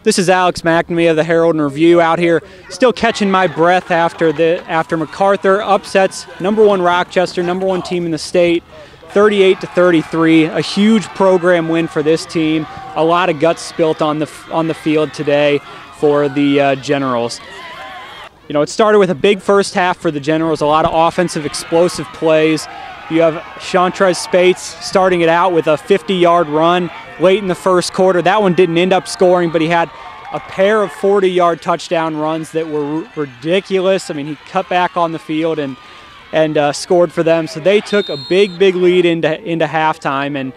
This is Alex McNamee of the Herald and Review out here, still catching my breath after MacArthur upsets #1 Rochester, #1 team in the state, 38-33. A huge program win for this team. A lot of guts spilt on the field today for the Generals. You know, it started with a big first half for the Generals. A lot of offensive, explosive plays. You have Chantrez Spates starting it out with a 50-yard run late in the first quarter. That one didn't end up scoring, but he had a pair of 40-yard touchdown runs that were ridiculous. I mean, he cut back on the field and scored for them. So they took a big lead into halftime and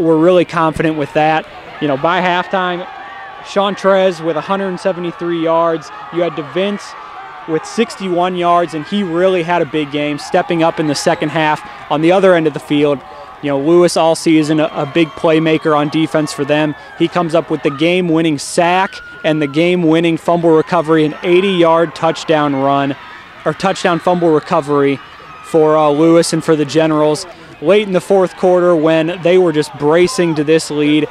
were really confident with that. You know, by halftime, Chantrez with 173 yards. You had DeVince with 61 yards, and he really had a big game, stepping up in the second half. On the other end of the field, you know, Lewis all season, a big playmaker on defense for them. He comes up with the game-winning sack and the game-winning fumble recovery, an 80-yard touchdown run, or touchdown fumble recovery for Lewis and for the Generals. Late in the fourth quarter, when they were just bracing to this lead,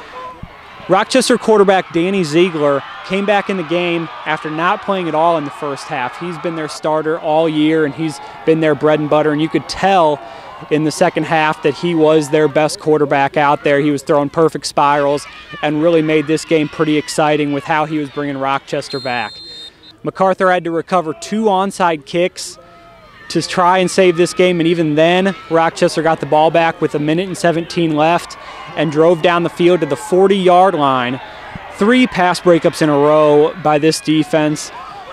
Rochester quarterback Danny Ziegler came back in the game after not playing at all in the first half. He's been their starter all year, and he's been their bread and butter, and you could tell in the second half that he was their best quarterback out there. He was throwing perfect spirals and really made this game pretty exciting with how he was bringing Rochester back. MacArthur had to recover 2 onside kicks to try and save this game, and even then Rochester got the ball back with 1:17 left and drove down the field to the 40-yard line. 3 pass breakups in a row by this defense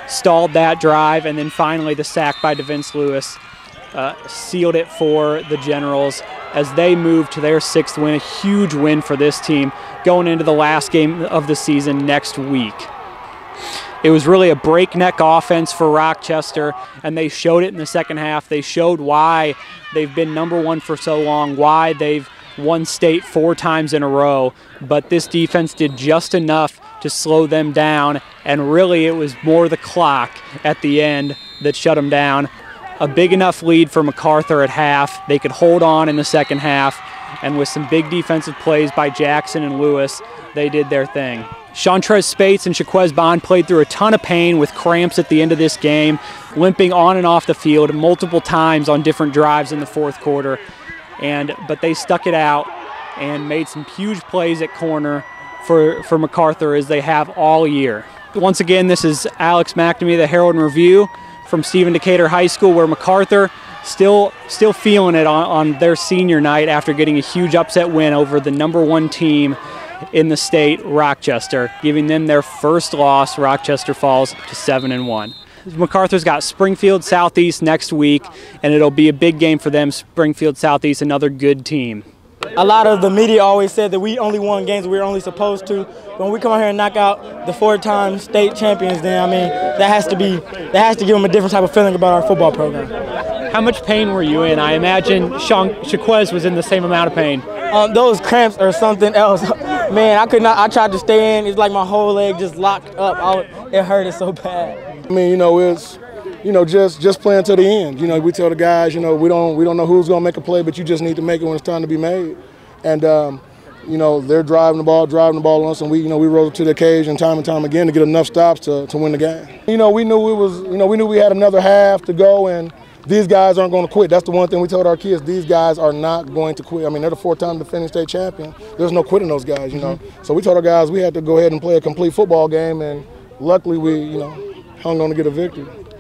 stalled that drive, and then finally the sack by DeVince Lewis sealed it for the Generals as they moved to their 6th win, a huge win for this team going into the last game of the season next week. It was really a breakneck offense for Rochester, and they showed it in the second half. They showed why they've been #1 for so long, why they've won state 4 times in a row, but this defense did just enough to slow them down, and really it was more the clock at the end that shut them down. A big enough lead for MacArthur at half. They could hold on in the second half, and with some big defensive plays by Jackson and Lewis, they did their thing. Chantrez Spates and Shaquez Bond played through a ton of pain with cramps at the end of this game, limping on and off the field multiple times on different drives in the fourth quarter. But they stuck it out and made some huge plays at corner for MacArthur, as they have all year. Once again, this is Alex McNamee, the Herald and Review from Stephen Decatur High School, where MacArthur still feeling it on their senior night after getting a huge upset win over the #1 team in the state, Rochester, giving them their first loss. Rochester falls to 7-1. MacArthur's got Springfield Southeast next week, and it'll be a big game for them. Springfield Southeast, another good team. A lot of the media always said that we only won games we were only supposed to. But when we come out here and knock out the 4-time state champions, then I mean that has to give them a different type of feeling about our football program. How much pain were you in? I imagine Shaquez was in the same amount of pain. Those cramps or something else. Man, I could not. I tried to stay in. It's like my whole leg just locked up. It hurted so bad. I mean, you know, it's, you know, just playing to the end. You know, we tell the guys, you know, we don't know who's gonna make a play, but you just need to make it when it's time to be made. And you know, they're driving the ball on us, and we rose to the occasion time and time again to get enough stops to win the game. You know, we knew we had another half to go, and these guys aren't going to quit. That's the one thing we told our kids. These guys are not going to quit. I mean, they're the 4-time defending state champion. There's no quitting those guys, you know. So we told our guys we had to go ahead and play a complete football game, and luckily we, you know, hung on to get a victory.